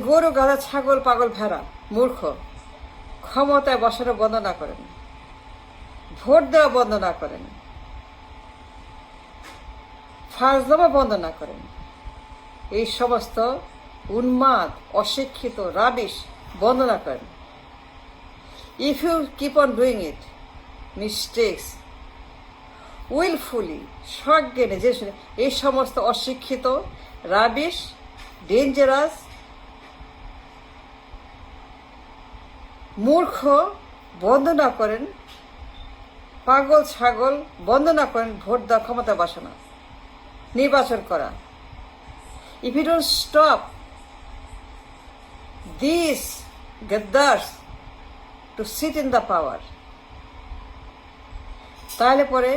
গরু গাধা ছাগল পাগল ভেড়া মূর্খ ক্ষমতায় বসানো বন্ধ না করেন, ভোট দেওয়া বন্ধ না করেন, ফাজলামা বন্ধ না করেন, এই সমস্ত উন্মাদ অশিক্ষিত রাবিশ বন্ধ না করেন, if you keep on doing it mistakes wilfully সজ্ঞানে যে এই সমস্ত অশিক্ষিত রাবিশ ডেঞ্জারাস মূর্খ বন্ধ না করেন, পাগল ছাগল বন্ধ না করেন ভোট দেওয়া ক্ষমতা বসানো নির্বাচন করা। If you don't stop this গদ্দার্স to sit in the power, তাহলে পরে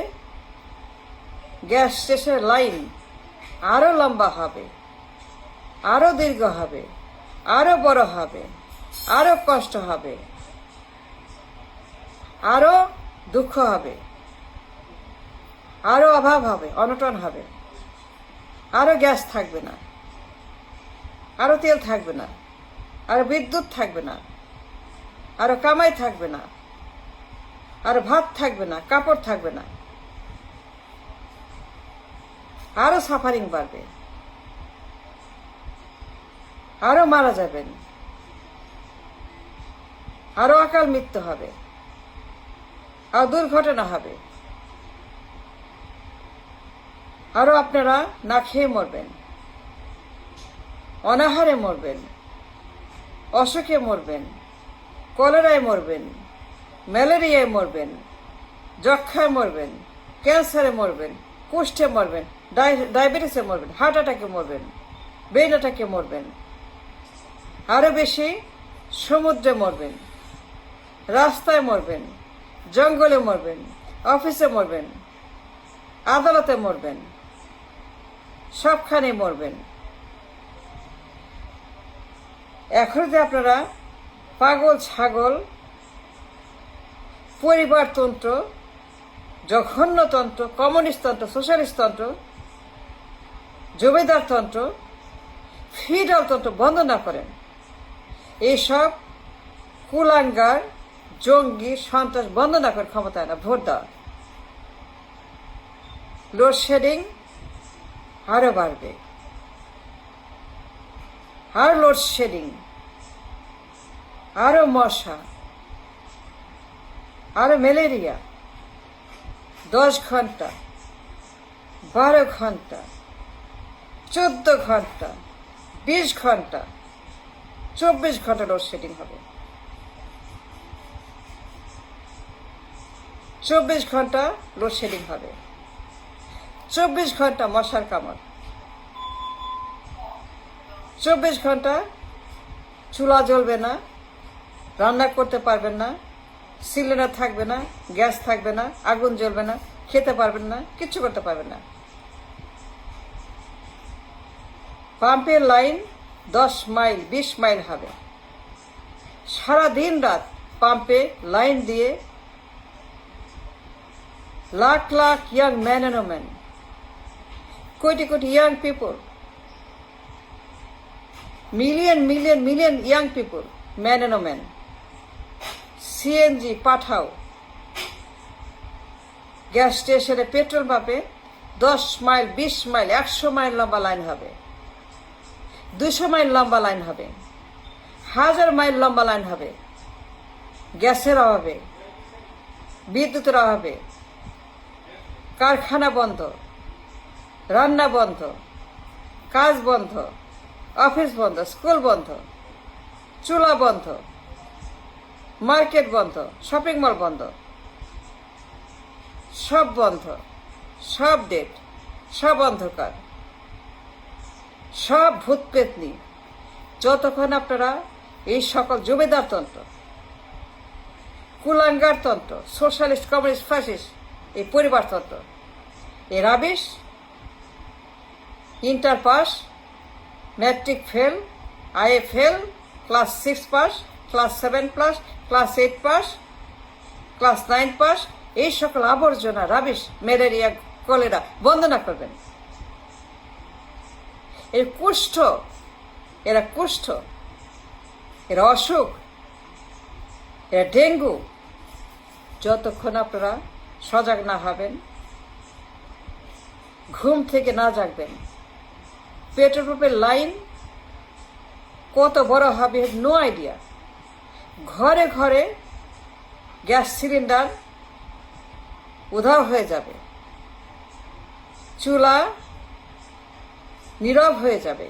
গ্যাস স্টেশনের লাইন আরো লম্বা হবে, আরো দীর্ঘ হবে, আরো বড় হবে, আরো কষ্ট হবে, আরো দুঃখ হবে, আরো অভাব হবে, অনটন হবে, আরো গ্যাস থাকবে না, আরো তেল থাকবে না, আরো বিদ্যুৎ থাকবে না, আরো কামাই থাকবে না, আরো ভাত থাকবে না, কাপড় থাকবে না, আরো সাফারিং বাড়বে, আরো মারা যাবেন, আরো অকাল মৃত্যু হবে, আরো দুর্ঘটনা হবে, আরো আপনারা না খেয়ে মরবেন, অনাহারে মরবেন, অসুখে মরবেন, কলেরায় মরবেন, ম্যালেরিয়ায় মরবেন, যক্ষায় মরবেন, ক্যান্সারে মরবেন, কুষ্ঠে মরবেন, ডায়াবেটিসে মরবেন, হার্ট অ্যাটাকে মরবেন, ব্রেন অ্যাটাকে মরবেন, আরো বেশি সমুদ্রে মরবেন, রাস্তায় মরবেন, জঙ্গলে মরবেন, অফিসে মরবেন, আদালতে মরবেন, সবখানে মরবেন। এখন যে আপনারা পাগল ছাগল পরিবারতন্ত্র, জঘন্যতন্ত্র, কমিউনিস্টতন্ত্র, সোশ্যালিস্টতন্ত্র, জমিদারতন্ত্র, ফিউডালতন্ত্র বন্ধ না করেন, এইসব কুলাঙ্গার জঙ্গি সন্ত্রাস বন্ধ না করে ক্ষমতায় না ভোট দেওয়া, লোডশেডিং আরো বাড়বে, আর লোডশেডিং, আরো মশা, আরো ম্যালেরিয়া, 10 ঘন্টা, 12 ঘন্টা, 14 ঘন্টা, 20 ঘন্টা, 24 ঘন্টা লোডশেডিং হবে, 24 ঘন্টা লোডশেডিং হবে, 24 ঘন্টা মশার কামড়, 24 ঘন্টা চুলা জ্বলবে না, রান্না করতে পারবেন না, সিলিন্ডার থাকবে না, গ্যাস থাকবে না, আগুন জ্বলবে না, খেতে পারবেন না, কিচ্ছু করতে পারবেন না। পাম্পের লাইন 10 মাইল 20 মাইল হবে, সারা দিন রাত পাম্পে লাইন দিয়ে lakh lakh young man and women, crore crore young people, million million million young people, man and women, CNG Pathao. Gas স্টেশনে পেট্রোল পাম্পে 10 মাইল 20 মাইল 100 মাইল লম্বা লাইন হবে, 200 মাইল লম্বা লাইন হবে, 1000 মাইল লম্বা লাইন হবে, গ্যাসের অভাবে, বিদ্যুতের অভাবে, কারখানা বন্ধ, রান্না বন্ধ, কাজ বন্ধ, অফিস বন্ধ, স্কুল বন্ধ, চুলা বন্ধ, মার্কেট বন্ধ, শপিং মল বন্ধ, সব বন্ধ, সব ডেট, সব অন্ধকার, সব ভূত পেতনি। যতক্ষণ আপনারা এই সকল জমিদারতন্ত্র, কুলাঙ্গারতন্ত্র, সোশ্যালিস্ট, কমিউনিস্ট, ফ্যাসিস্ট, এই পরিবারতন্ত্র, এই rubbish, inter pass, matric fail, IA fail, class 6 pass, class 7 pass, class 8 pass, class 9 pass, এই সকল আবর্জনা রাবিশ, ম্যালেরিয়া, কলেরা বন্ধ না করবেন। এর কুষ্ঠ, এরা কুষ্ঠ, এরা অসুখ, এরা ডেঙ্গু। যতক্ষণ আপনারা সজাগ না হবেন, ঘুম থেকে না জাগবেন, পেট্রোল পাম্পের লাইন কত বড় হবে, নো আইডিয়া। ঘরে ঘরে গ্যাস সিলিন্ডার উধাও হয়ে যাবে, চুলা নীরব হয়ে যাবে,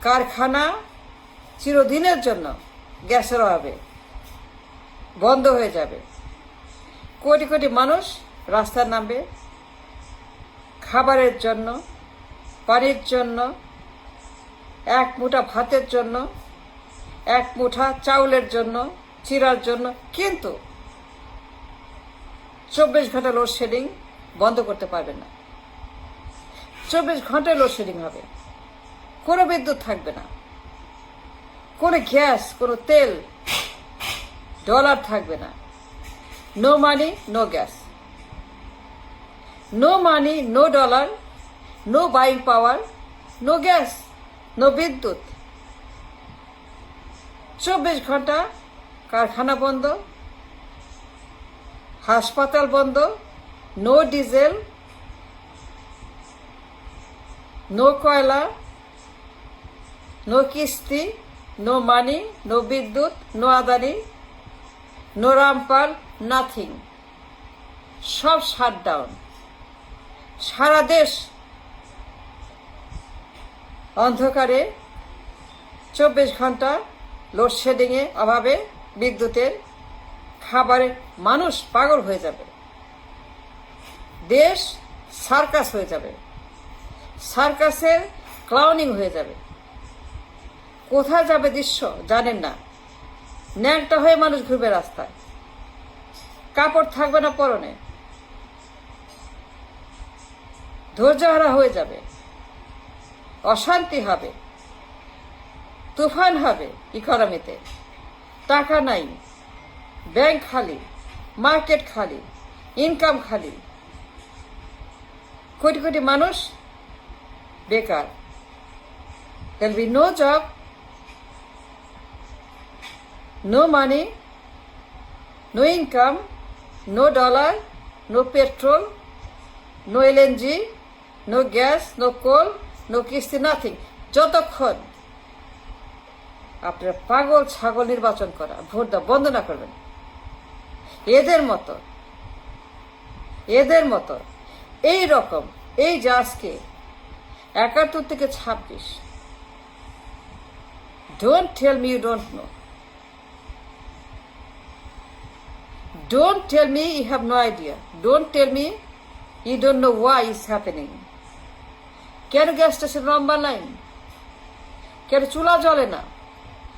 কারখানা চিরদিনের জন্য গ্যাসের অভাবে বন্ধ হয়ে যাবে। কোটি কোটি মানুষ রাস্তায় নামবে খাবারের জন্য, পানির জন্য, এক মুঠা ভাতের জন্য, এক মুঠা চাউলের জন্য, চিরার জন্য। কিন্তু 24 ঘন্টা লোডশেডিং বন্ধ করতে পারবে না। 24 ঘন্টায় লোডশেডিং হবে, কোনো বিদ্যুৎ থাকবে না, কোনো গ্যাস, কোনো তেল, ডলার থাকবে না। No money, no gas, no money, no dollar, no buying power, no gas, no বিদ্যুৎ। 24 ঘন্টা কারখানা বন্ধ, হাসপাতাল বন্ধ, নো ডিজেল, নো কয়লা, নো কিস্তি, নো মানি, নো বিদ্যুৎ, no Adani, no Rampal, nothing. সব শাটডাউন। সারা দেশ অন্ধকারে, 24 ঘন্টা লোডশেডিংয়ে, অভাবে বিদ্যুতের, খাবারে মানুষ পাগল হয়ে যাবে। দেশ সার্কাস হয়ে যাবে, সার্কাসের ক্লাউনিং হয়ে যাবে। কোথায় যাবে দৃশ্য জানেন না। ন্যাংটা হয়ে মানুষ ঘুরবে রাস্তায়, কাপড় থাকবে না পরনে, ধৈর্যহারা হয়ে যাবে, অশান্তি হবে, তুফান হবে ইকোনমিতে। টাকা নাই, ব্যাংক খালি, মার্কেট খালি, ইনকাম খালি, কোটি কোটি মানুষ বেকার। There'll be no job, no money, no income, no dollar, no petrol, no LNG, no gas, no coal, no কিস্তি, nothing। যতক্ষণ আপনারা পাগল ছাগল নির্বাচন করা, ভোট দেওয়া বন্ধ না করবেন, এদের মতো এই রকম, এই যে আজকে 71 থেকে 26, don't tell me you don't know, don't tell me you have no idea, don't tell me you don't know why it's happening। কেন গ্যাস স্টেশন লম্বা লাইন, কেন চুলা জ্বলে না,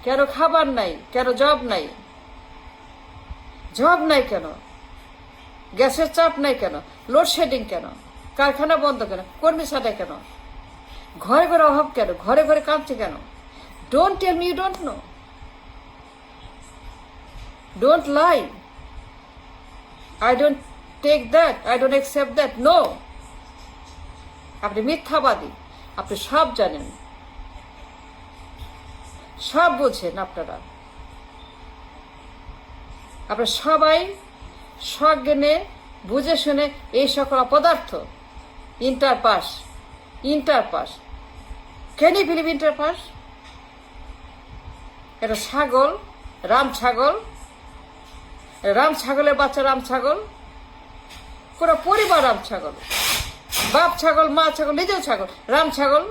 কেন খাবার নাই, কেন জব নাই, কেন গ্যাসের চাপ নাই, কেন লোডশেডিং, কেন কারখানা বন্ধ, কেন কর্মী ছাঁটাই, কেন ঘরে ঘরে অভাব, কেন ঘরে ঘরে কাঁপছে, কেন? Don't tell me you don't know, don't lie, I don't take that, I don't accept that. No, আপনি মিথ্যাবাদী, আপনি সব জানেন, সব বোঝেন। আপনারা সবাই সজ্ঞানে বুঝে শুনে এই সকল অপদার্থ inter pass. Can you believe inter pass? এটা ছাগল, রাম ছাগলের বাচ্চা, রাম ছাগল, পুরো পরিবার রাম ছাগল, বাপ ছাগল, মা ছাগল, নিজেও ছাগল। রাম ছাগল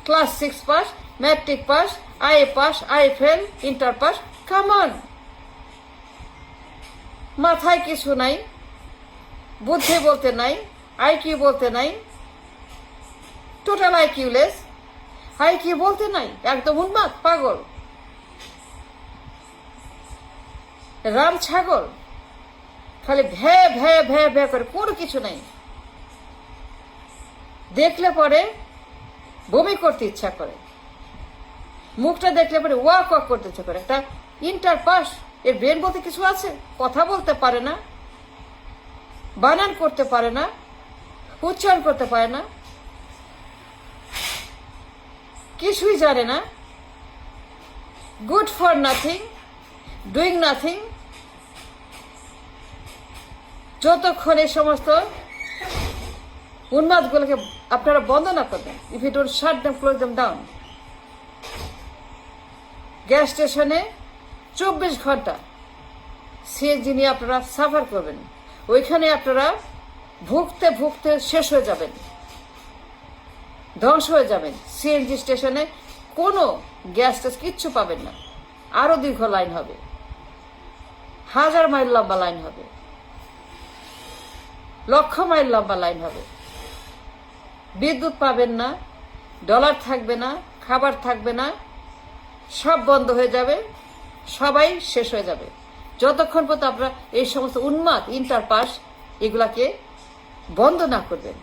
class 6 pass, matric pass, I fail, inter pass. Come on, মাথায় কিছু নাই, বুদ্ধি বলতে নাই, আইকিউ বলতে নাই, টোটাল আইকিউলেস, আইকিউ বলতে নাই, একদম উন্মাদ পাগল। রাম ছাগল খালি ভ্যা ভ্যা ভ্যা ভ্যা করে, কোনো কিছু নাই। দেখলে পরে বমি করতে ইচ্ছা করে, মুখটা দেখলে পরে ওয়াক করতে ইচ্ছা করে। একটা ইন্টার পাস, এর ব্রেন বলতে কিছু আছে? কথা বলতে পারে না, বানান করতে পারে না, উচ্চারণ করতে পারে না, কিছুই জানে না। Good for nothing, doing nothing, যতক্ষণ এই সমস্ত উন্মাদগুলোকে আপনারা বন্ধ না করবেন, if you don't shut them, close them down. Gas স্টেশনে 24 ঘন্টা সিএনজি নিয়ে আপনারা সাফার করবেন, ওইখানে আপনারা ভুগতে ভুগতে শেষ হয়ে যাবেন, ধ্বংস হয়ে যাবেন। সিএনজি স্টেশনে কোনো গ্যাস টেস কিচ্ছু পাবেন না, আরো দীর্ঘ লাইন হবে, 1000 মাইল লম্বা লাইন হবে, লক্ষ মাইল লম্বা লাইন হবে। বিদ্যুৎ পাবেন না, ডলার থাকবে না, খাবার থাকবে না, সব বন্ধ হয়ে যাবে, সবাই শেষ হয়ে যাবে, যতক্ষণ পর্যন্ত আপনারা এই সমস্ত উন্মাদ ইন্টারপাস এগুলাকে বন্ধ না করবেন।